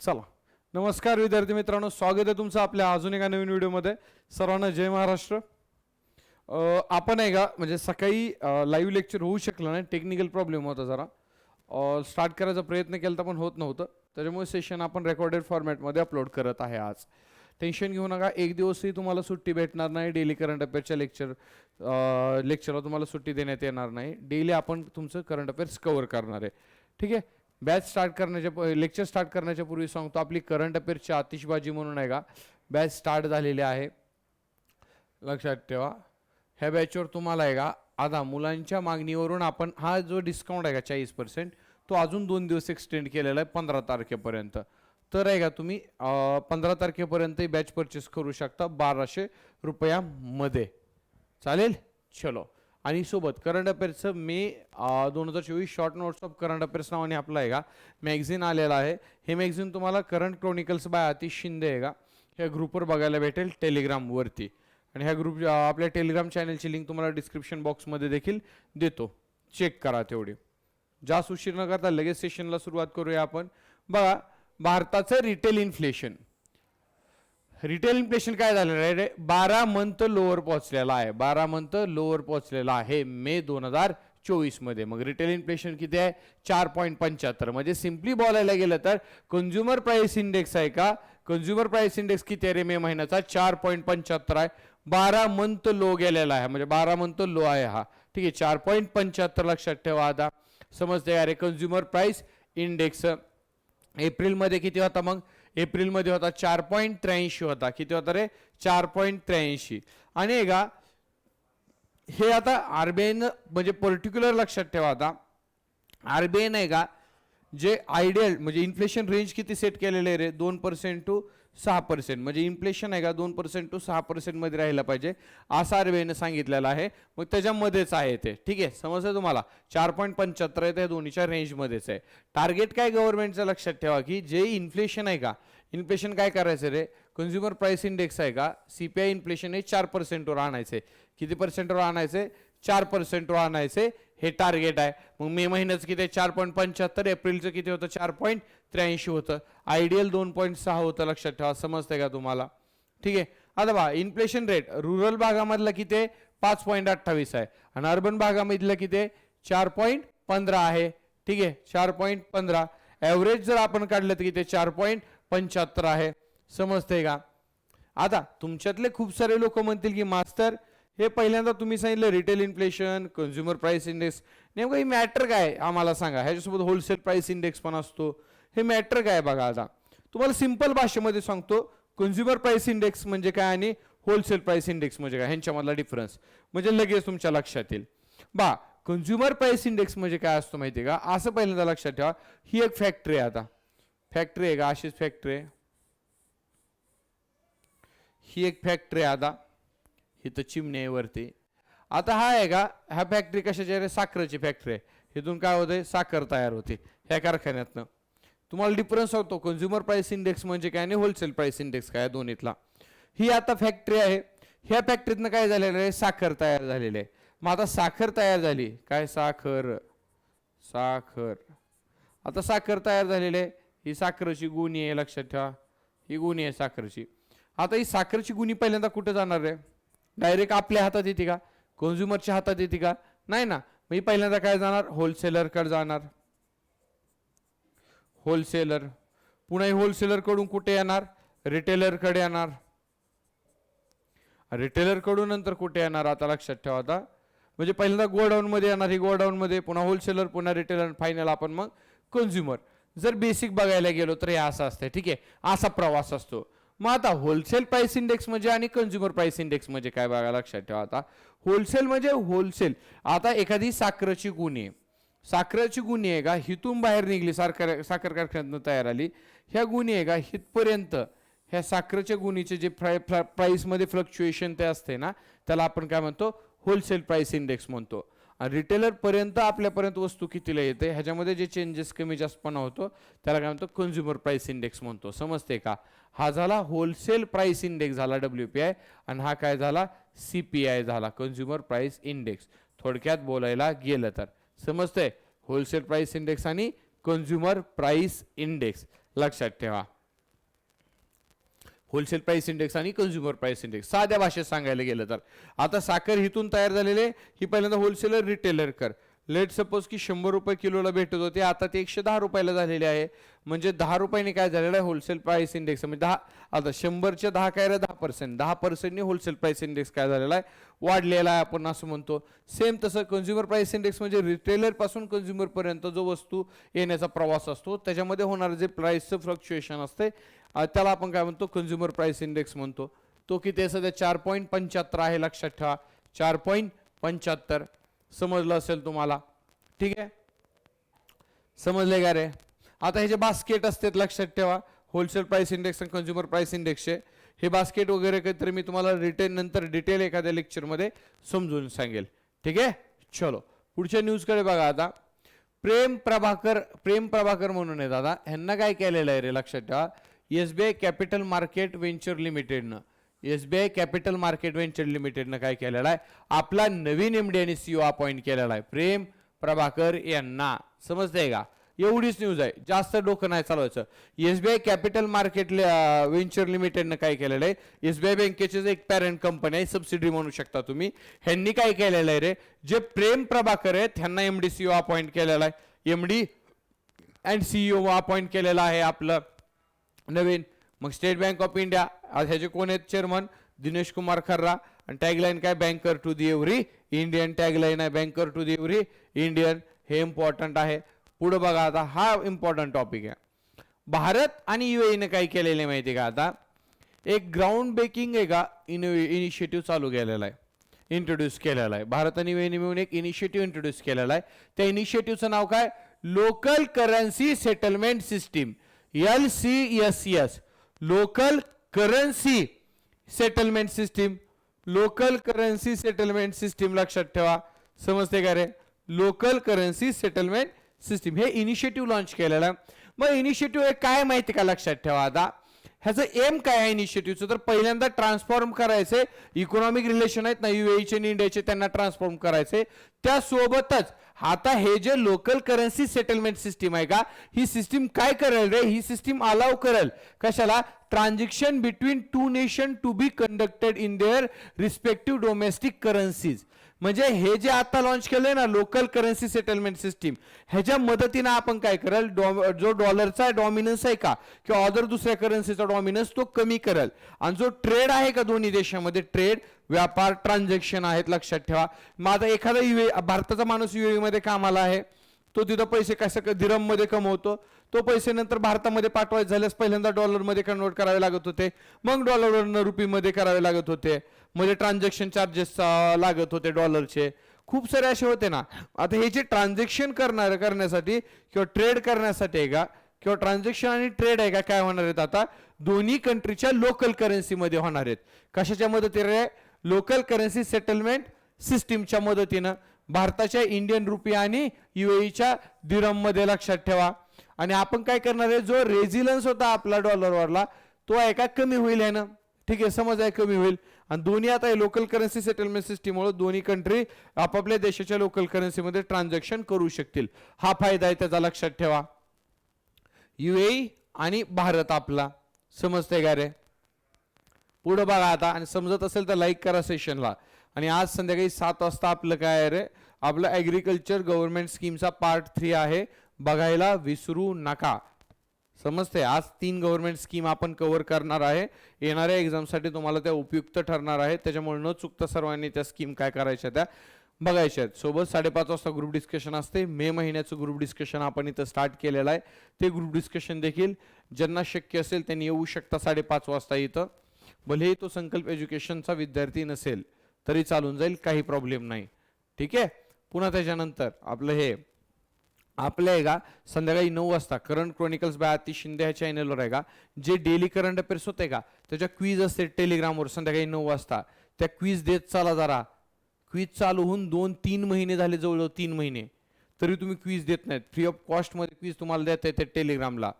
चला, नमस्कार विद्यार्थी मित्रांनो, स्वागत आहे तुमचं आपल्या अजून एका नवीन व्हिडिओमध्ये. सर्वांना जय महाराष्ट्र. आपण आहे का म्हणजे सकाळी लाईव्ह लेक्चर होऊ शकलं नाही, टेक्निकल प्रॉब्लेम होता जरा. स्टार्ट करायचा प्रयत्न केला तर पण होत नव्हतं, त्याच्यामुळे सेशन आपण रेकॉर्डेड फॉर्मॅटमध्ये अपलोड करत आहे आज. टेन्शन घेऊ नका, एक दिवसही तुम्हाला सुट्टी भेटणार नाही. डेली करंट अफेअरच्या लेक्चरला तुम्हाला सुट्टी देण्यात येणार नाही. डेली आपण तुमचं करंट अफेअर्स कव्हर करणार आहे, ठीक आहे. लेक्चर स्टार्ट करण्याच्या पूर्वी सांगतो, आपली करंट अफेअर्सची आतिषबाजी म्हणून आहे का बॅच स्टार्ट झालेली आहे, लक्षात ठेवा. ह्या बॅचवर तुम्हाला आहे का आता मुलांच्या मागणीवरून आपण हा जो डिस्काउंट आहे का 40%, तो अजून 2 दिवस एक्सटेंड केलेला आहे 15 तारखेपर्यंत. तर आहे का तुम्ही 15 तारखेपर्यंत बॅच परचेस करू शकता 1200 रुपयामध्ये, चालेल. चलो, आणि सोबत करंट अफेअर्सचं May 2024 short notes of current affairs नावाने आपलं आहे का मॅगझिन आलेला आहे. हे मॅगझिन तुम्हाला current chronicles by Atish Shinde आहे का ह्या ग्रुपवर बघायला भेटेल टेलिग्रामवरती. आणि ह्या ग्रुप आपल्या टेलिग्राम चॅनलची लिंक तुम्हाला डिस्क्रिप्शन बॉक्समध्ये देखील देतो, चेक करा तेवढी. जास्त उशीर न करता लगेच सेशनला सुरुवात करूया आपण. बघा, भारताचं रिटेल इन्फ्लेशन काय झालेलं आहे, 12 मंथ लोअर पोहोचलेला आहे. 12 मंथ लोअर पोहोचलेला आहे मे 2024 मध्ये. मग रिटेल इन्फ्लेशन किती आहे, 4.75. म्हणजे सिम्पली बोलायला गेलं तर कंझ्युमर प्राइस इंडेक्स आहे का, कंझ्युमर प्राइस इंडेक्स किती आहे रे मे महिन्याचा, 4.75 आहे. 12 मंथ लो गेलेला आहे, म्हणजे 12 मंथ लो आहे हा, ठीक आहे. 4.75 लक्षात ठेवा. आता समजते अरे कंझ्युमर प्राइस इंडेक्स एप्रिलमध्ये किती होता, मग एप्रिलमध्ये होता 4.83 होता. किती होता रे, 4.83. आणि का हे आता आरबीआयनं म्हणजे पर्टिक्युलर लक्षात ठेवा, आता आरबीआय नाही का जे आयडियल म्हणजे इन्फ्लेशन रेंज किती सेट केलेले आहे रे, 2% to 6%. म्हणजे इन्फ्लेशन आहे का 2% to 6% मध्ये राहिलं पाहिजे असं आरबीआयनं सांगितलेलं आहे. मग त्याच्यामध्येच आहे ते, ठीक आहे. समजलं तुम्हाला, 4.75 आहे, त्या दोन्हीच्या रेंजमध्येच आहे. टार्गेट काय गव्हर्नमेंटचं लक्षात ठेवा, की जे इन्फ्लेशन आहे का, इन्फ्लेशन काय करायचं रे, कंझ्युमर प्राइस इंडेक्स आहे का सीपीआय इन्फ्लेशन हे 4%वर आणायचे. किती पर्सेंटवर आणायचे, 4%वर आणायचे, हे टार्गेट आहे. मग मे महिन्याचं किती आहे, 4.75. एप्रिलचं किती होतं, 4.83 होतं. आयडियल 2.6 होतं, लक्षात ठेवा. समजतंय का तुम्हाला, ठीक आहे. आता बघा, इन्फ्लेशन रेट रूरल भागामधला किती आहे, 5.28 आहे. आणि अर्बन भागामधलं किती आहे, 4.15 आहे, ठीक आहे. 4.15 ॲव्हरेज जर आपण काढलं तर किती, 4.75 आहे. समजतंय का. आता तुमच्यातले खूप सारे लोक म्हणतील की मास्तर, हे पहिल्यांदा तुम्ही सांगितलं retail inflation, consumer price index, नेमकं हे मॅटर काय आम्हाला सांगा. ह्याच्यासोबत होलसेल प्राइस इंडेक्स पण असतो, हे मॅटर काय बघा. आता तुम्हाला सिंपल भाषेमध्ये सांगतो, कंझ्युमर प्राइस इंडेक्स म्हणजे काय आणि होलसेल प्राइस इंडेक्स म्हणजे काय, ह्यांच्यामधला डिफरन्स म्हणजे लगेच तुमच्या लक्षात येईल. बा, कंझ्युमर प्राइस इंडेक्स म्हणजे काय असतो माहिती आहे का, असं पहिल्यांदा लक्षात ठेवा. ही एक फॅक्टरी आहे, आता फॅक्टरी आहे का, अशीच फॅक्टरी आहे, ही एक फॅक्टरी आहे. आता इथं चिमणी आहे वरती. आता हा आहे का, ह्या फॅक्टरी कशाची आहे, साखरेची फॅक्टरी आहे. इथून काय होते, साखर तयार होते ह्या कारखान्यातनं. तुम्हाला डिफरन्स होतो कंझ्युमर प्राइस इंडेक्स म्हणजे काय आणि होलसेल प्राइस इंडेक्स काय दोन्हीतला. ही आता फॅक्टरी आहे, ह्या फॅक्टरीतनं काय झालेलं आहे, साखर तयार झालेली आहे. मग आता साखर तयार झाली, काय साखर, आता साखर तयार झालेली आहे. ही साखरेची गुणी आहे, लक्षात ठेवा, ही गुणी आहे साखरेची. आता ही साखरेची गुणी पहिल्यांदा कुठे जाणार आहे, डायरेक्ट आपल्या हातात येते का, कंझ्युमरच्या हातात येते का, नाही ना. मी पहिल्यांदा काय जाणार, होलसेलरकडे जाणार, होलसेलर. पुन्हा होलसेलर कडून कुठे येणार, रिटेलरकडे येणार, रिटेलर कडून नंतर कुठे येणार, आता लक्षात ठेवा. आता म्हणजे पहिल्यांदा गोडाऊन मध्ये येणार, ही गोडाऊन मध्ये, पुन्हा होलसेलर, पुन्हा रिटेलर, फायनल आपण मग कंझ्युमर. जर बेसिक बघायला गेलो तर हे असं असतं, ठीक आहे, असा प्रवास असतो. मग आता होलसेल प्राइस इंडेक्स म्हणजे आणि कंझ्युमर प्राइस इंडेक्स म्हणजे काय बघा, लक्षात ठेवा. आता होलसेल म्हणजे होलसेल, आता एखादी साखरेची गुणी आहे, साखरेची गुणी आहे का हिथून बाहेर निघली, साखर कारखान्यातून तयार आली, ह्या गुणी आहे का हितपर्यंत, ह्या साखरेच्या गुणीचे जे प्राइसमध्ये फ्लक्च्युएशन ते असते ना, त्याला आपण काय म्हणतो, होलसेल प्राइस इंडेक्स म्हणतो. आणि रिटेलर पर्यंत आपल्यापर्यंत वस्तू कितीला येते, ह्याच्यामध्ये जे चेंजेस कमी जास्तपणा होतो त्याला काय म्हणतो, कंझ्युमर प्राइस इंडेक्स म्हणतो. समजते का. हा झाला होलसेल प्राइस इंडेक्स झाला WPI, आणि हा काय झाला, CPI झाला, कंझ्युमर प्राइस इंडेक्स. थोडक्यात बोलायला गेलं तर समजतंय, होलसेल प्राइस इंडेक्स आणि कंझ्युमर प्राइस इंडेक्स लक्षात ठेवा. होलसेल प्राइस इंडेक्स आणि कन्झ्युमर प्राइस इंडेक्स. साध्या भाषेत सांगायला गेलं तर आता साखर हिथून तयार झालेले ही पहिल्यांदा होलसेलर रिटेलर कर. लेट सपोज की 100 रुपये किलोला भेटत होते, आता ते 110 रुपयाला झालेले आहे. म्हणजे 10 रुपयाने काय झालेलं आहे होलसेल प्राइस इंडेक्स. म्हणजे 10 आता 100च्या 10 काय रे 10%, 10%नी होलसेल प्राइस इंडेक्स काय झालेला आहे वाढलेला आहे आपण असं म्हणतो. सेम तसं कन्झ्युमर प्राइस इंडेक्स म्हणजे रिटेलर पासून कन्झ्युमर पर्यंत जो वस्तू येण्याचा प्रवास असतो त्याच्यामध्ये होणारे जे प्राइसचं फ्लक्च्युएशन असते त्याला आपण काय म्हणतो कन्झ्युमर प्राइस इंडेक्स म्हणतो. तो किती आहे सध्या 4.75 आहे, लक्षात ठेवा 4.75. समजलं असेल तुम्हाला, ठीक आहे, समजले का रे. आता हे जे बास्केट असतात लक्षात ठेवा होलसेल प्राइस इंडेक्स आणि कन्झ्युमर प्राइस इंडेक्सचे हे बास्केट वगैरे काहीतरी मी तुम्हाला नंतर डिटेल एखाद्या लेक्चरमध्ये समजून सांगेल, ठीक आहे. चलो पुढच्या न्यूजकडे बघा. आता प्रेम प्रभाकर म्हणून आहे दादा, ह्यांना काय केलेलं आहे रे लक्षात ठेवा SBI कॅपिटल मार्केट व्हेंचर लिमिटेडनं SBI कॅपिटल मार्केट व्हेंचर लिमिटेडनं काय केलेलं आहे आपला नवीन MD आणि CEO अपॉइंट केलेला आहे प्रेम प्रभाकर यांना. समजतंय का, एवढीच न्यूज आहे, जास्त डोकं नाही चालवायचं. SBI कॅपिटल मार्केट व्हेंचर लिमिटेडनं काय केलेलं आहे SBI बँकेचे एक पॅरेंट कंपनी आहे, सबसिडी म्हणू शकता तुम्ही. ह्यांनी काय केलेलं आहे रे जे प्रेम प्रभाकर आहेत ह्यांना MD CEO अपॉइंट केलेला आहे. MD अँड CEO अपॉइंट केलेला आहे आपलं नवीन. मग स्टेट बँक ऑफ इंडिया ह्याचे कोण आहेत चेअरमन दिनेश कुमार खर्रा. आणि टॅगलाईन काय banker to the every Indian tagline आहे, banker to the every Indian. हे इम्पॉर्टंट आहे. पुढे बघा आता हा इम्पॉर्टंट टॉपिक आहे. भारत आणि UAE काय केलेले माहिती का आता एक ग्राउंड ब्रेकिंग आहे का इनिशिएटिव्ह चालू केलेला आहे, इंट्रोड्यूस केलेला आहे. भारत आणि UAE मिळून एक इनिशिएटिव्ह इंट्रोड्यूस केलेला आहे. त्या इनिशिएटिव्हचं नाव काय local currency settlement system LCSS. Local currency settlement system, local currency settlement system लक्षात ठेवा. समजते का रे, लोकल करन्सी सेटलमेंट सिस्टीम हे इनिशिएटिव्ह लॉन्च केलेलं आहे. मग इनिशिएटिव्ह काय माहिती का लक्षात ठेवा. आता ह्याचं एम काय आहे इनिशिएटिव्हचं तर पहिल्यांदा ट्रान्सफॉर्म करायचे इकॉनॉमिक रिलेशन आहेत ना UAEचे आणि इंडियाचे त्यांना ट्रान्सफॉर्म करायचे. त्यासोबतच आता हे जे लोकल करन्सी सेटलमेंट सिस्टीम आहे का ही सिस्टीम काय करेल रे, ही सिस्टीम अलाउ करेल कशाला transaction between two nation to be conducted in their respective domestic currencies. म्हणजे हे जे आता लॉन्च केलंय ना लोकल करन्सी सेटलमेंट सिस्टीम ह्याच्या मदतीने आपण काय करेल जो डॉलरचा डॉमिनन्स आहे का किंवा अदर दुसऱ्या करन्सीचा डॉमिनन्स तो कमी करेल. आणि जो ट्रेड आहे का दोन्ही देशामध्ये ट्रेड व्यापार ट्रान्झॅक्शन आहेत लक्षात ठेवा. मग आता एखादा भारताचा माणूस UAE मध्ये कामाला आहे, तो तिथं पैसे कसं दिरम मध्ये कमवतो, तो पैसे नंतर भारतामध्ये पाठवायचे झाल्यास पहिल्यांदा डॉलरमध्ये कन्वर्ट करावे लागत होते, मग डॉलरवरून रुपीमध्ये करावे लागत होते, म्हणजे ट्रान्झॅक्शन चार्जेस लागत होते डॉलरचे, खूप सारे असे होते ना. आता हे जे ट्रान्झॅक्शन करण्यासाठी किंवा ट्रेड करण्यासाठी आहे का किंवा ट्रान्झॅक्शन आणि ट्रेड आहे का काय होणार आहेत आता दोन्ही कंट्रीच्या लोकल करन्सीमध्ये होणार आहेत. कशाच्या मदतीने लोकल करन्सी सेटलमेंट सिस्टीमच्या मदतीनं भारताच्या इंडियन रुपये आणि UAEच्या दिरम मध्ये लक्षात ठेवा. आणि आपण काय करणार आहे जो रेझिलन्स होता आपला डॉलरवरला तो आहे का कमी होईल आहे ना, ठीक आहे समज आहे कमी होईल. आणि दोन्ही आता लोकल करन्सी सेटलमेंट सिस्टीममुळे दोन्ही कंट्री आपापल्या देशाच्या लोकल करन्सीमध्ये ट्रान्झॅक्शन करू शकतील. हा फायदा आहे त्याचा लक्षात ठेवा. UAE आणि भारत आपला समजतंय का रे. पुढे बघा आता आणि समजत असेल तर लाईक करा सेशनला. आणि आज संध्याकाळी 7 वाजता आपलं काय आहे रे आपलं ॲग्रिकल्चर गव्हर्नमेंट स्कीमचा पार्ट 3 आहे, बघायला विसरू नका. समजते आज 3 गव्हर्नमेंट स्कीम आपण कव्हर करणार आहे, येणाऱ्या एक्झामसाठी तुम्हाला त्या उपयुक्त ठरणार आहेत. त्याच्यामुळे न चुकता सर्वांनी त्या स्कीम काय करायच्या त्या बघायच्या आहेत. सोबत 5:30 वाजता ग्रुप डिस्कशन असते. मे महिन्याचं ग्रुप डिस्कशन आपण इथं स्टार्ट केलेलं आहे. ते ग्रुप डिस्कशन देखील ज्यांना शक्य असेल त्यांनी येऊ शकता 5:30 वाजता इथं. भलेही तो संकल्प एज्युकेशनचा विद्यार्थी नसेल तरी चालून जाईल, काही प्रॉब्लेम नाही, ठीक आहे. पुन्हा त्याच्यानंतर आपलं हे आपलं आहे का संध्याकाळी 9 वाजता current chronicles by Atish Shinde ह्या चॅनलवर आहे का जे डेली करंट अफेअर्स होते का त्याच्या क्विज असते टेलिग्रामवर संध्याकाळी 9 वाजता. त्या क्विज देत चला जरा. क्विज चालू होऊन 2-3 महिने झाले, जवळजवळ 3 महिने तरी तुम्ही क्विज देत नाहीत. फ्री ऑफ कॉस्टमध्ये क्विज तुम्हाला देता येते टेलिग्रामला.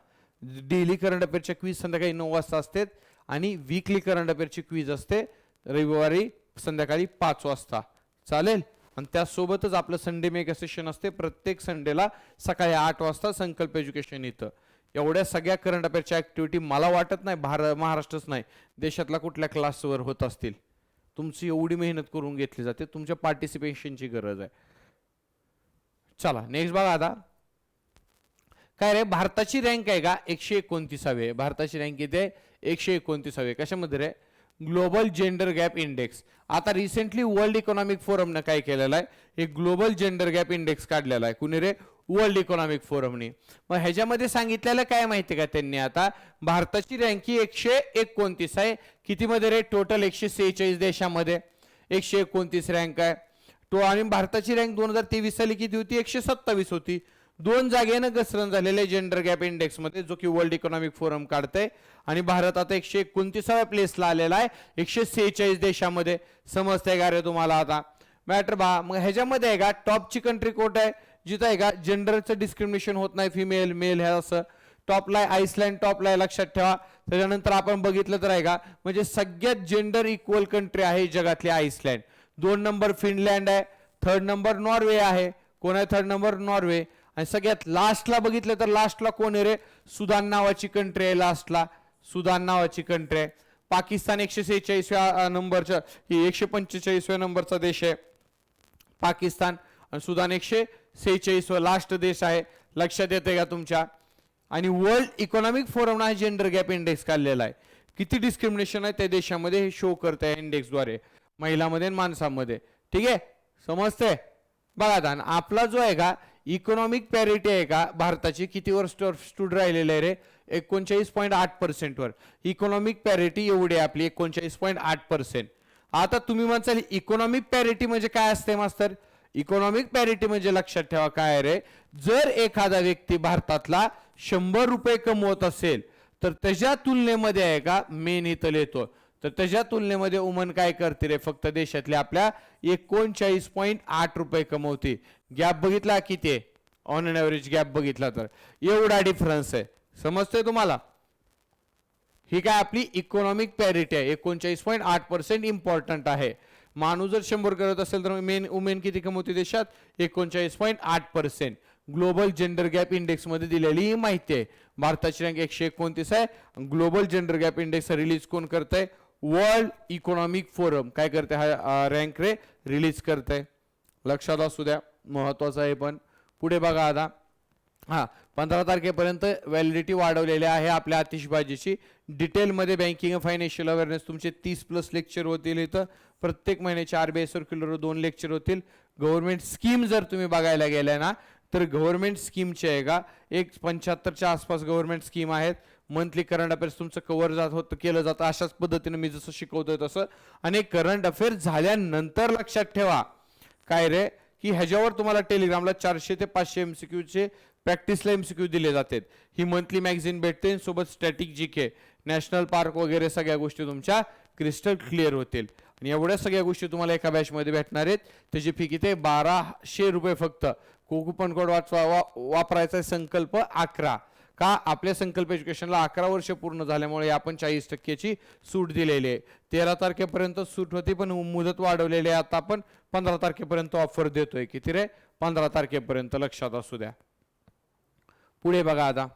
डेली करंट अफेअरच्या क्विज संध्याकाळी 9 वाजता असते आणि वीकली करंट अफेअरची क्विज असते रविवारी संध्याकाळी 5 वाजता. चालेल. आणि त्यासोबतच आपलं संडे मेगा सेशन असते प्रत्येक संडेला सकाळी 8 वाजता संकल्प एज्युकेशन इथं. एवढ्या सगळ्या करंट अफेअरच्या ऍक्टिव्हिटी मला वाटत नाही महाराष्ट्रच नाही देशातला कुठल्या क्लासवर होत असतील. तुमची एवढी मेहनत करून घेतली जाते, तुमच्या पार्टिसिपेशनची गरज आहे. चला नेक्स्ट बघा आता काय रे, भारताची रँक आहे का 129वी आहे. भारताची रँक किती आहे 129वी. कशामध्ये रे, ग्लोबल जेंडर गॅप इंडेक्स. आता रिसेंटली वर्ल्ड इकॉनॉमिक फोरमने काय केलेलं आहे, एक ग्लोबल जेंडर गॅप इंडेक्स काढलेला आहे. कुणी रे, वर्ल्ड इकॉनॉमिक फोरमने. मग ह्याच्यामध्ये सांगितलेलं काय माहिती का त्यांनी, आता भारताची रँक ही 129 आहे. कितीमध्ये रे, टोटल 146 देशामध्ये 129 रँक आहे तो. आणि भारताची रँक 2023 साली किती होती, 127 होती. 2 जागेनं घसरण झालेले जेंडर गॅप इंडेक्स मध्ये, जो की वर्ल्ड इकॉनॉमिक फोरम काढते. आणि भारत आता 129व्या प्लेसला आलेला आहे 146 देशामध्ये. समजतंय का रे तुम्हाला आता मॅटर बा. मग ह्याच्यामध्ये आहे का टॉपची कंट्री कोट आहे जिथं आहे का जेंडरचं डिस्क्रिमिनेशन होत नाही, फिमेल मेल ह्या असं. टॉपला आहे आईसलँड, टॉपला आहे लक्षात ठेवा. त्याच्यानंतर आपण बघितलं तर आहे का म्हणजे सगळ्यात जेंडर इक्वल कंट्री आहे जगातली आईसलँड. 2 नंबर फिनलँड आहे, 3rd नंबर नॉर्वे आहे. कोण आहे 3rd नंबर, नॉर्वे. आणि सगळ्यात लास्टला बघितलं तर लास्टला कोण आहे रे, सुदान नावाची कंट्री आहे. लास्टला सुदान नावाची कंट्री आहे. पाकिस्तान 146व्या नंबरचा, ही 145व्या नंबरचा देश आहे पाकिस्तान. आणि सुदान 146वा लास्ट देश आहे. लक्षात येते का तुमच्या. आणि वर्ल्ड इकॉनॉमिक फोरम हा जेंडर गॅप इंडेक्स काढलेला आहे. किती डिस्क्रिमिनेशन आहे त्या देशामध्ये हे शो करत आहे इंडेक्सद्वारे, महिलांमध्ये आणि माणसांमध्ये. ठीक आहे, समजतंय बघा. आता आपला जो आहे का इकॉनॉमिक पॅरिटी आहे का भारताची कितीवर स्टूड राहिलेलं आहे रे, 39.8% वर. इकॉनॉमिक पॅरिटी एवढी आहे आपली 39.8%. आता तुम्ही म्हणसाल इकॉनॉमिक पॅरिटी म्हणजे काय असते मास्तर. इकॉनॉमिक पॅरिटी म्हणजे लक्षात ठेवा काय रे, जर एखादा व्यक्ती भारतातला 100 रुपये कमवत असेल तर त्याच्या तुलनेमध्ये आहे का मेन इथं येतो, तर त्याच्या तुलनेमध्ये वुमन काय करते रे, फक्त देशातल्या आपल्या 39.8 रुपये कमवते. गॅप बघितला किती आहे, ऑन अन ॲव्हरेज गॅप बघितला तर एवढा डिफरन्स आहे. समजतंय तुम्हाला. ही काय आपली इकॉनॉमिक पॅरिटी आहे 39.8% इम्पॉर्टंट आहे. माणूस जर 100 करत असेल तर मेन वुमेन किती कमवते देशात, 39.8%. ग्लोबल जेंडर गॅप इंडेक्स मध्ये दिलेली ही माहिती आहे. भारताची रँक 129 आहे. Global gender gap index release कोण करतंय, वर्ल्ड इकॉनॉमिक फोरम काय करते, हा रँक रे रिलीज करते. लक्षात असू द्या, महत्वाचं आहे. पण पुढे बघा आता, हा 15 तारखेपर्यंत व्हॅलिडिटी वाढवलेली आहे आपल्या आतिषबाजीची. डिटेलमध्ये बँकिंग फायनान्शियल अवेअरनेस तुमचे 30+ लेक्चर होतील इथं. प्रत्येक महिन्याचे RBI सर्क्युलर 2 लेक्चर होतील. गव्हर्नमेंट स्कीम जर तुम्ही बघायला गेलाय ना तर गव्हर्नमेंट स्कीमचे आहे का एक 75च्या आसपास गव्हर्नमेंट स्कीम आहेत. मंथली करंट अफेअर्स तुमचं कव्हर केलं जातं अशाच पद्धतीने मी जसं शिकवतोय तसं. आणि करंट अफेअर झाल्यानंतर लक्षात ठेवा काय रे, की ह्याच्यावर तुम्हाला टेलिग्रामला 400 ते 500 MCQ चे प्रॅक्टिसला MCQ दिले जातात. ही मंथली मॅगझिन भेटते, सोबत स्टॅटिक GK, नॅशनल पार्क वगैरे सगळ्या गोष्टी तुमच्या क्रिस्टल क्लिअर होतील. आणि एवढ्या सगळ्या गोष्टी तुम्हाला एका बॅचमध्ये भेटणार आहेत. त्याची फी किती आहे, 1200 रुपये फक्त. कुपन कोड वापरायचा संकल्प 11. का, आपल्या संकल्प एज्युकेशनला 11 वर्ष पूर्ण झाल्यामुळे आपण 40% सूट दिलेली आहे. 13 तारखेपर्यंत सूट होती पण मुदत वाढवलेली आहे. आता आपण 15 तारखेपर्यंत ऑफर देतोय. किती रे, 15 तारखेपर्यंत. लक्षात असू द्या. पुढे बघा आता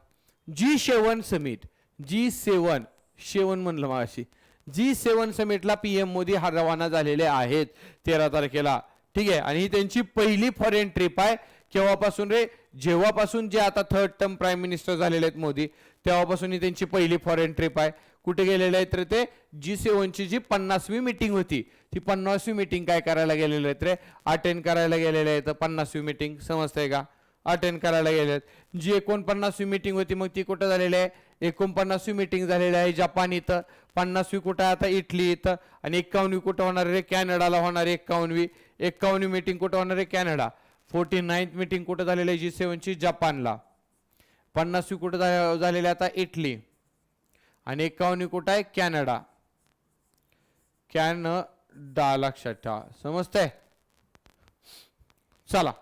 G7 समिट. G7 म्हणलं मागाशी. G7 समिटला PM मोदी हा रवाना झालेले आहेत 13 तारखेला. ठीक आहे. आणि ही त्यांची पहिली फॉरेन ट्रिप आहे. केव्हापासून रे, जेव्हापासून जे आता 3rd टर्म प्राईम मिनिस्टर झालेले आहेत मोदी, तेव्हापासून ही त्यांची पहिली फॉरेन ट्रिप आहे. कुठे गेलेले आहेत रे ते, G7 ची जी 50वी मीटिंग होती ती 50वी मीटिंग काय करायला गेलेले आहेत रे, अटेंड करायला गेलेले आहेत. 50वी मीटिंग समजतंय का, अटेंड करायला गेले आहेत. जी 49वी मीटिंग होती मग ती कुठं झालेली आहे, 49वी मीटिंग झालेली आहे जपान इथं. 50वी कुठं आहे आता, इटली इथं. आणि 51वी कुठं होणार रे, कॅनडाला होणार. 51वी मीटिंग कुठं होणार आहे, कॅनडा. 49th मीटिंग कुठं झालेली आहे G7 ची, जपानला. 50वी कुठं झालेली आता, इटली. आणि 51वी कुठं आहे, कॅनडा. लक्षात ठेवा. समजतंय. चला,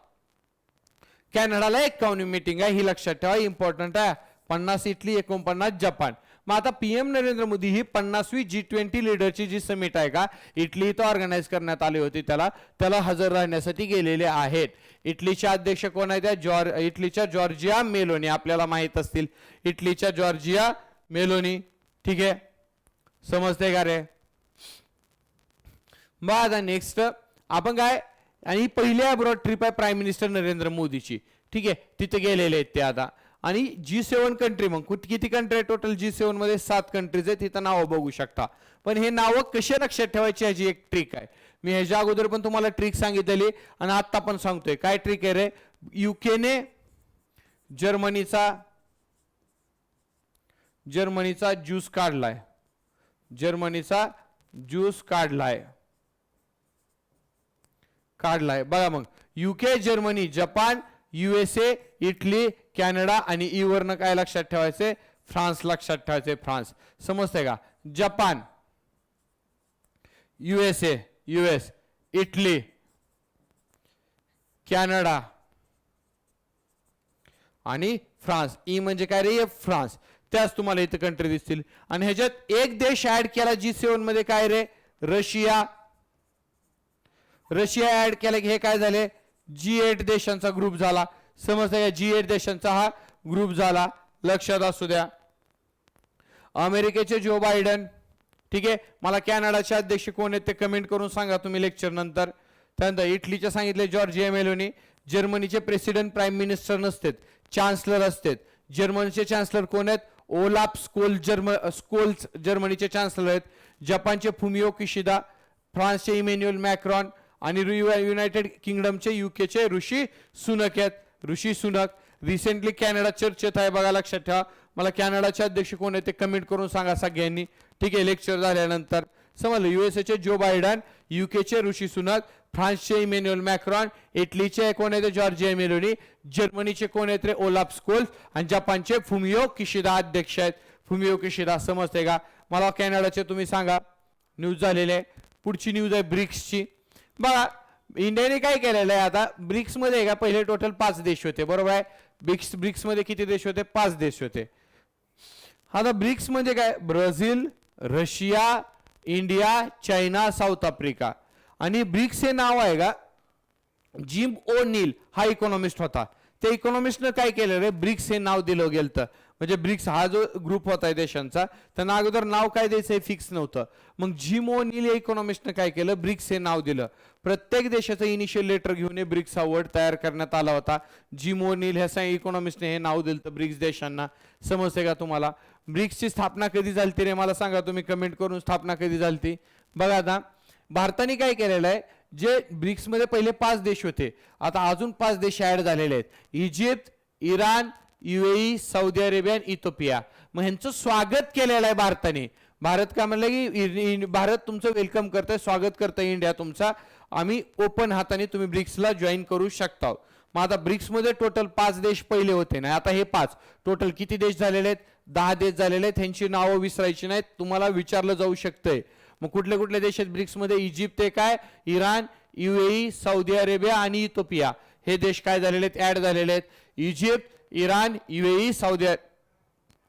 कॅनडाला 51वी मीटिंग आहे ही लक्षात ठेवा, इम्पॉर्टंट आहे. 50 इटली, 49 जपान. मग आता PM नरेंद्र मोदी ही 50वी G20 लीडरची जी समिट आहे का इटली इथं ऑर्गनाईज करण्यात आली होती त्याला हजर राहण्यासाठी गेलेले आहेत. इटलीचे अध्यक्ष कोण आहेत? इटलीच्या जॉर्जिया मेलोनी, आपल्याला माहित असतील इटलीच्या जॉर्जिया मेलोनी. ठीक आहे, समजते का रे? मग आता नेक्स्ट आपण काय, आणि पहिली अब्रॉड ट्रिप आहे प्राईम मिनिस्टर नरेंद्र मोदीची. ठीक आहे, तिथे गेलेले आहेत ते आता. आणि G7 कंट्री, मग किती कंट्री आहे टोटल G7 मध्ये? 7 कंट्रीज आहेत. तिथं नावं बघू शकता. पण हे नावं कसे लक्षात ठेवायची ह्याची एक ट्रिक आहे. मी ह्याच्या अगोदर पण तुम्हाला ट्रिक सांगितलेली आणि आता पण सांगतोय. काय ट्रिक आहे रे? युकेने जर्मनीचा ज्यूस काढलाय. जर्मनीचा ज्यूस काढलाय बघा. मग UK, Germany, Japan, USA, Italy, Canada आणि ई वरनं काय लक्षात ठेवायचे? फ्रान्स लक्षात ठेवायचे. फ्रान्स समजते का? Japan, USA, US, Italy, Canada आणि फ्रान्स. ई म्हणजे काय रे? फ्रान्स. त्याच तुम्हाला इथे कंट्री दिसतील. आणि ह्याच्यात एक देश ऍड केला G7 मध्ये, काय रे? रशिया. ऍड केला की हे काय झाले? G8 देशांचा ग्रुप झाला. समजतंय का? G8 देशांचा हा ग्रुप झाला. लक्षात असू द्या. अमेरिकेचे जो बायडन. ठीक आहे, मला कॅनडाचे अध्यक्ष कोण आहेत ते कमेंट करून सांगा तुम्ही लेक्चर नंतर. त्यानंतर इटलीचे सांगितले जॉर्जिया मेलोनी. जर्मनीचे प्रेसिडेंट प्राईम मिनिस्टर नसतात, चान्सलर असतात. जर्मनीचे चान्सलर कोण आहेत? ओलाफ स्कोल्स जर्मनीचे चान्सलर आहेत. जपानचे फुमियो किशिदा, फ्रान्सचे इमॅन्युएल मॅक्रॉन आणि युनायटेड किंगडमचे UKचे ऋषी सुनक आहेत. ऋषी सुनक. रिसेंटली कॅनडा चर्चेत आहे बघा, लक्षात ठेवा. मला कॅनडाचे अध्यक्ष कोण आहेत ते कमेंट करून सांगा सगळ्यांनी. ठीक आहे, लेक्चर झाल्यानंतर समजलं. USA Joe Biden, UKचे Rishi Sunak, फ्रान्सचे इमॅन्युएल मॅक्रॉन, इटलीचे कोण आहेत? जॉर्जिया मेलोनी, जर्मनीचे कोण आहेत रे? ओलाफ स्कोल्स आणि जपानचे फुमियो किशिदा अध्यक्ष आहेत. Fumio Kishida. समजते का? मला कॅनडाचे तुम्ही सांगा. न्यूज झालेले. पुढची न्यूज आहे ब्रिक्सची. बघा इंडियाने काय केलेलं आहे आता ब्रिक्स मध्ये का पहिले टोटल 5 देश होते, बरोबर आहे? ब्रिक्स मध्ये किती देश होते? 5 देश होते. आता ब्रिक्स मध्ये काय? Brazil, Russia, India, China, south Africa. आणि ब्रिक्स हे नाव आहे का जिम ओ नील हा इकॉनॉमिस्ट होता. त्या इकॉनॉमिस्टनं काय केलं रे? ब्रिक्स हे नाव दिलं गेलं. म्हणजे ब्रिक्स हा जो ग्रुप होता देशांचा त्यांना अगोदर नाव काय द्यायचं फिक्स नव्हतं. मग जिम ओ नील या इकॉनॉमिस्टनं काय केलं? ब्रिक्स हे नाव दिलं. प्रत्येक देशाचं इनिशियल लेटर घेऊन ब्रिक्स हा वर्ड तयार करण्यात आला होता. जिम ओ नील ह्या इकॉनॉमिस्टने हे नाव दिलं ब्रिक्स देशांना. समजते का तुम्हाला? ब्रिक्सची स्थापना कधी झाली रे? मला सांगा तुम्ही कमेंट करून. स्थापना कधी झाली? बघा आता भारताने काय केलेलं आहे, जे ब्रिक्स मध्ये पहिले 5 देश होते आता अजून 5 देश ऍड झालेले आहेत. Egypt, Iran, UAE, Saudi Arabia, Ethiopia. मग ह्यांचं स्वागत केलेलं आहे भारताने. भारत काय म्हणलं की भारत तुमचं वेलकम करतंय, स्वागत करतंय इंडिया तुमचा. आम्ही ओपन हाताने तुम्ही ब्रिक्सला जॉईन करू शकता. मग आता ब्रिक्स मध्ये टोटल 5 देश पहिले होते ना, आता हे 5 टोटल किती देश झालेले आहेत? 10 देश झालेले आहेत. ह्यांची नावं विसरायची नाहीत, तुम्हाला विचारलं जाऊ शकतंय. मग कुठले कुठले देश आहेत ब्रिक्स मध्ये? इजिप्त आहे काय, इराण, UAE, सौदी अरेबिया आणि इथिओपिया हे देश काय झालेले आहेत? ऍड झालेले आहेत. Egypt, Iran, UAE, Saudi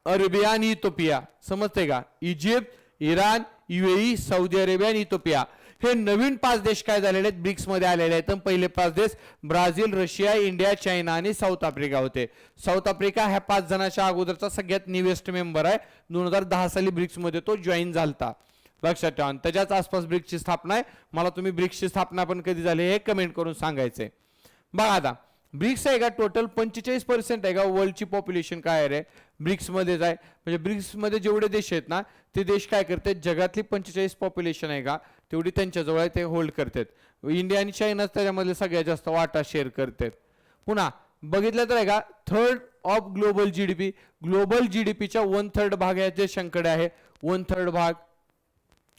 Arabia आणि इथिओपिया. समजते का? Egypt, Iran, UAE, Saudi Arabia आणि इथिओपिया हे नवीन 5 देश काय झालेले आहेत? ब्रिक्स मध्ये आलेले आहेत. पहिले 5 देश ब्राझील, रशिया, इंडिया, चायना आणि साऊथ आफ्रिका होते. साऊथ आफ्रिका ह्या 5 जणांच्या अगोदरचा सगळ्यात न्यूएस्ट मेंबर आहे. 2010 साली ब्रिक्स मध्ये तो जॉईन झालता. लक्षात ठेवा. त्याच्याच आसपास ब्रिक्सची स्थापना आहे. मला तुम्ही ब्रिक्सची स्थापना पण कधी झाली हे कमेंट करून सांगायचंय. बघा आता ब्रिक्स आहे का टोटल 45% आहे का वर्ल्डची पॉप्युलेशन काय आहे रे? ब्रिक्स मध्येच आहे. म्हणजे ब्रिक्स मध्ये जेवढे देश आहेत ना ते देश काय करतात? जगातली 45 पॉप्युलेशन आहे का तेवढी त्यांच्याजवळ आहे, ते होल्ड करतात. इंडिया आणि चायना त्याच्यामध्ये सगळ्यात जास्त वाटा शेअर करतात. पुन्हा बघितलं तर आहे का 3rd of global GDP. Global GDPच्या 1/3 भाग या देशांकडे आहे. 1/3 भाग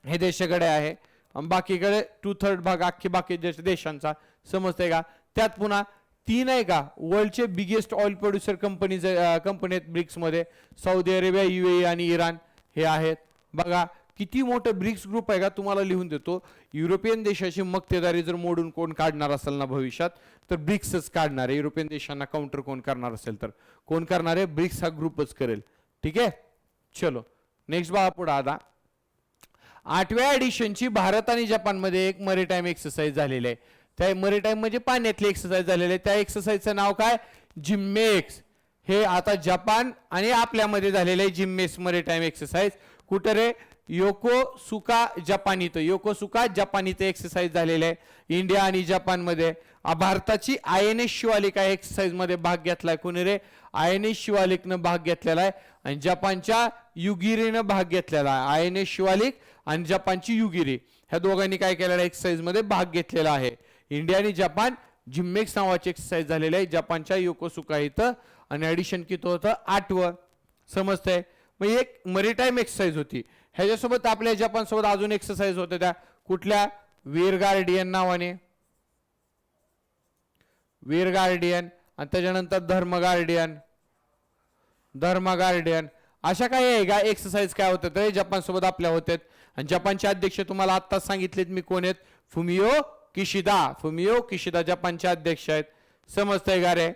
हे देशाकडे आहे. बाकीकडे 2/3 भाग अख्खी बाकी देशांचा. समजते का? त्यात पुन्हा 3 आहे का वर्ल्डचे बिगेस्ट ऑइल प्रोड्युसर कंपनी आहेत ब्रिक्स मध्ये. सौदी अरेबिया, UAE आणि इराण हे आहेत. बघा किती मोठं ब्रिक्स ग्रुप आहे का तुम्हाला लिहून देतो. युरोपियन देशाची मक्तेदारी जर मोडून कोण काढणार असेल ना भविष्यात तर ब्रिक्सच काढणार आहे. युरोपियन देशांना काउंटर कोण करणार असेल तर कोण करणार आहे, ब्रिक्स हा ग्रुपच करेल. ठीक आहे, चलो नेक्स्ट बघा पुढे. आता 8व्या एडिशनची भारत आणि जपानमध्ये एक मरीटाईम एक्सरसाइज झालेली आहे. त्या मरीटाईम म्हणजे पाण्यातली एक्सरसाइज झालेली आहे. त्या एक्सरसाइजचं नाव काय, जिम्मेक्स. हे आता जपान आणि आपल्यामध्ये झालेले आहे जिम्मेक्स मरीटाईम एक्सरसाइज. कुठे रे, योकोसुका जपान इथं, योकोसुका जपान इथं एक्सरसाइज झालेले आहे. इंडिया आणि जपान मध्ये. भारताची INS शिवालिक एक्सरसाइज मध्ये भाग घेतलाय. कोणी रे, INS शिवालिकनं भाग घेतलेला आहे. आणि जपानच्या युगिरीनं भाग घेतलेला आहे. INS शिवालिक आणि जपानची युगिरी ह्या दोघांनी काय केलेला एक्सरसाइज मध्ये भाग घेतलेला आहे. इंडिया आणि जपान जिम्मेक्स नावाची एक्सरसाइज झालेली आहे जपानच्या योकोसुका इथं. आणि ॲडिशन किती होतं, 8वं. समजतंय. मग एक मरीटाईम एक्सरसाइज होती. ह्याच्यासोबत आपल्या जपान सोबत अजून एक्सरसाइज होत्या. त्या कुठल्या, वीर गार्डियन नावाने, वीर गार्डियन. आणि त्याच्यानंतर धर्म गार्डियन, धर्म गार्डियन. अशा काही आहे का एक्सरसाइज काय होतात रे जपान सोबत आपल्या होतात. आणि जपानचे अध्यक्ष तुम्हाला आत्ताच सांगितलेत मी कोण आहेत, फुमियो किशिदा. फुमियो किशिदा जपानचे अध्यक्ष आहेत. समजतंय का रे.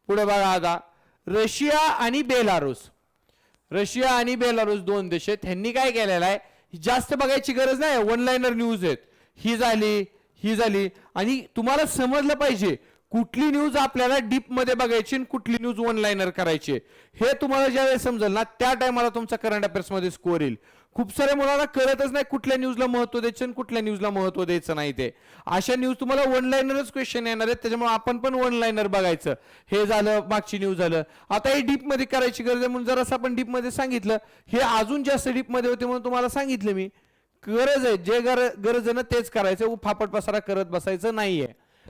पुढे बघा आता, रशिया आणि बेलारूस. रशिया आणि बेलारूस दोन देश आहेत. ह्यांनी काय केलेलं आहे, जास्त बघायची गरज नाही, वन लाईनर न्यूज आहेत. ही झाली, ही झाली. आणि तुम्हाला समजलं पाहिजे कुठली न्यूज आपल्याला डीप मध्ये बघायची आणि कुठली न्यूज वन लाईनर करायची. हे तुम्हाला ज्यावेळेस समजेल ना त्या टायमाला तुमचा करंट अफेअर्स मध्ये स्कोर येईल. खूप साऱ्या मुलांना कळतच नाही कुठल्या न्यूजला महत्व द्यायचं आणि कुठल्या न्यूजला महत्व द्यायचं नाही. ते अशा न्यूज तुम्हाला वन लाईनरच क्वेश्चन येणार आहेत. त्याच्यामुळे आपण पण वन लाईनर बघायचं. हे झालं, मागची न्यूज झालं. आता हे डीप मध्ये करायची गरज आहे म्हणून जरासं आपण डीप मध्ये सांगितलं. हे अजून जास्त डीप मध्ये होते म्हणून तुम्हाला सांगितलं मी. गरज आहे, जे गरज आहे ना तेच करायचं, फापट पसारा करत बसायचं नाहीये.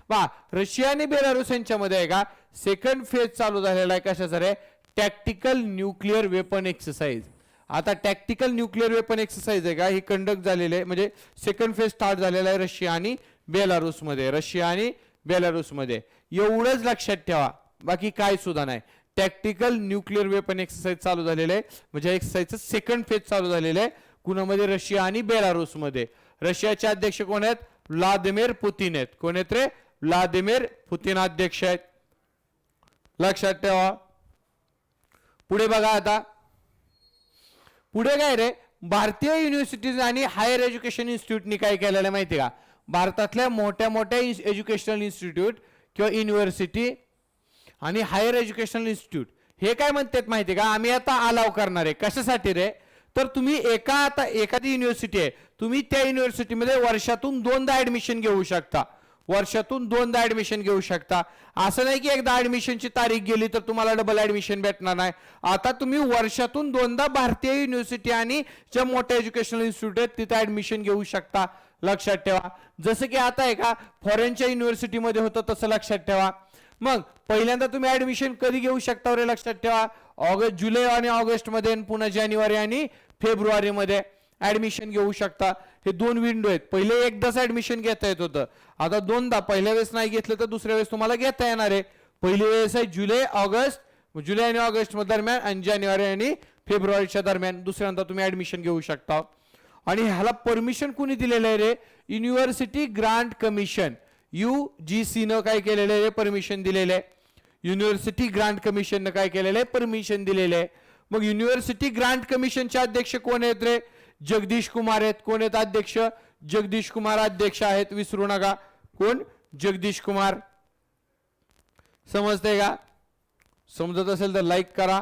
पहा, रशिया आणि बेलारूस यांच्यामध्ये आहे का सेकंड फेज चालू झालेला आहे. कशाचा रे, टॅक्टिकल न्यूक्लिअर वेपन एक्सरसाइज. आता टॅक्टिकल न्यूक्लिअर वेपन एक्सरसाइज आहे का ही कंडक्ट झालेली आहे, म्हणजे सेकंड फेज स्टार्ट झालेला आहे रशिया आणि बेलारूस मध्ये. रशिया आणि बेलारूस मध्ये एवढंच लक्षात ठेवा, बाकी काय सुद्धा नाही. टॅक्टिकल न्यूक्लिअर वेपन एक्सरसाइज चालू झालेले आहे, म्हणजे एक्सरसाइजचं सेकंड फेज चालू झालेलं आहे. कुणामध्ये, रशिया आणि बेलारूस मध्ये. रशियाचे अध्यक्ष कोण आहेत, व्लादिमीर पुतिन आहेत. कोण आहेत रे, व्लादिमीर पुतिन अध्यक्ष आहेत. लक्षात ठेवा. पुढे बघा आता, पुढे काय रे, भारतीय युनिव्हर्सिटीज आणि हायर एज्युकेशन इन्स्टिट्यूटनी काय केलेलं माहिती का, भारतातल्या मोठ्या मोठ्या एज्युकेशनल इन्स्टिट्यूट किंवा युनिव्हर्सिटी आणि हायर एज्युकेशनल इन्स्टिट्यूट हे काय म्हणतात माहिती का, आम्ही आता अलाव करणार आहे. कशासाठी रे, तर तुम्ही एखादी युनिव्हर्सिटी आहे, तुम्ही त्या युनिव्हर्सिटीमध्ये वर्षातून 2दा ऍडमिशन घेऊ शकता. वर्षातून 2दा ऍडमिशन घेऊ शकता. असं नाही की एकदा ऍडमिशनची तारीख गेली तर तुम्हाला डबल ऍडमिशन भेटणार नाही. आता तुम्ही वर्षातून 2दा भारतीय युनिव्हर्सिटी आणि ज्या मोठ्या एज्युकेशनल इन्स्टिट्यूट आहेत तिथे ऍडमिशन घेऊ शकता. लक्षात ठेवा. जसं की आता आहे का फॉरेनच्या युनिव्हर्सिटीमध्ये होतं तसं लक्षात ठेवा. मग पहिल्यांदा तुम्ही ऍडमिशन कधी घेऊ शकता रे, लक्षात ठेवा, जुलै आणि ऑगस्ट मध्ये, पुन्हा जानेवारी आणि फेब्रुवारी मध्ये ऍडमिशन घेऊ शकता. हे 2 विंडो आहेत. पहिले एकदाच ऍडमिशन घेता येत होतं, आता 2दा. पहिल्या वेळेस नाही घेतलं तर दुसऱ्या वेळेस तुम्हाला घेता येणार आहे. पहिली वेळेस आहे जुलै आणि ऑगस्ट दरम्यान आणि जानेवारी आणि फेब्रुवारीच्या दरम्यान. दुसऱ्यांदा तुम्ही ऍडमिशन घेऊ शकता. आणि ह्याला परमिशन कोणी दिलेलं आहे रे, युनिव्हर्सिटी ग्रांट कमिशन, UGC न काय केलेलं आहे, परमिशन दिलेलं आहे. युनिव्हर्सिटी ग्रांट कमिशन काय केलेलं आहे, परमिशन दिलेलं आहे. मग युनिव्हर्सिटी ग्रांट कमिशनचे अध्यक्ष कोण आहेत रे, जगदीश कुमार आहेत. कोण आहेत अध्यक्ष, जगदीश कुमार अध्यक्ष आहेत, विसरू नका. कोण, जगदीश कुमार. समजतंय का, समजत असेल तर लाईक करा.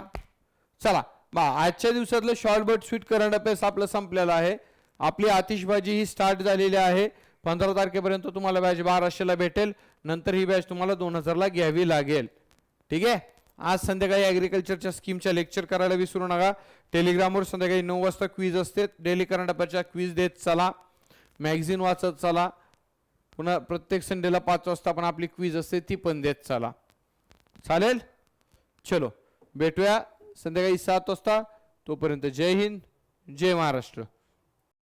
चला आजच्या दिवसातलं short but sweet current affairs आपलं संपलेलं आहे. आपली आतिषबाजी ही स्टार्ट झालेली आहे. 15 तारखेपर्यंत तुम्हाला बॅच 1200ला भेटेल. नंतर ही बॅच तुम्हाला 2000ला घ्यावी लागेल. ठीक आहे. आज संध्याकाळी ॲग्रिकल्चरच्या स्कीमच्या लेक्चर करायला विसरू नका. टेलिग्रामवर संध्याकाळी 9 वाजता क्विज असते. डेली करंट अफेअरच्या क्विज देत चला, मॅगझिन वाचत चला. पुन्हा प्रत्येक संडेला 5 वाजता पण आपली क्विज असते, ती पण देत चला. चालेल. चलो भेटूया संध्याकाळी 7 वाजता. तोपर्यंत जय हिंद, जय महाराष्ट्र.